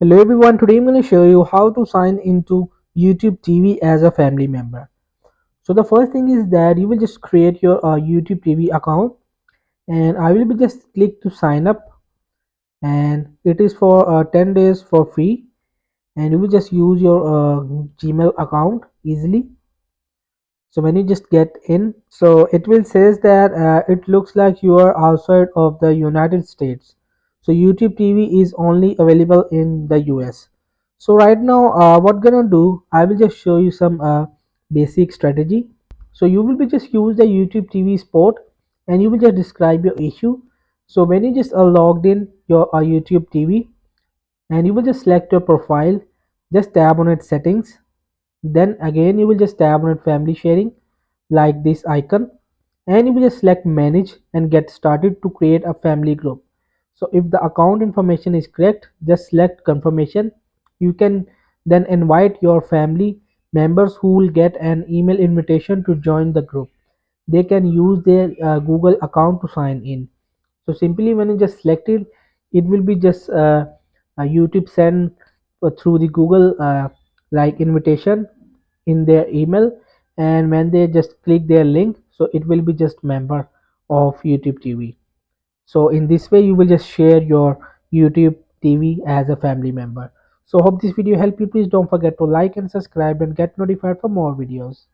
Hello everyone, today I'm going to show you how to sign into YouTube TV as a family member. So the first thing is that you will just create your YouTube TV account, and I will be just click to sign up, and it is for 10 days for free, and you will just use your Gmail account easily. So when you just get in, so it will says that it looks like you are outside of the United States. So YouTube TV is only available in the US. So right now, what gonna do? I will just show you some basic strategy. So you will be just use the YouTube TV Sport, and you will just describe your issue. So when you just logged in your YouTube TV, and you will just select your profile, just tap on its settings, then again you will just tap on family sharing like this icon, and you will just select manage and get started to create a family group. So if the account information is correct, just select confirmation. You can then invite your family members who will get an email invitation to join the group. They can use their Google account to sign in. So simply when you just select it, it will be just a YouTube send through the Google like invitation in their email, and when they just click their link, so it will be just member of YouTube TV. So in this way you will just share your YouTube TV as a family member. So hope this video helped you. Please don't forget to like and subscribe and get notified for more videos.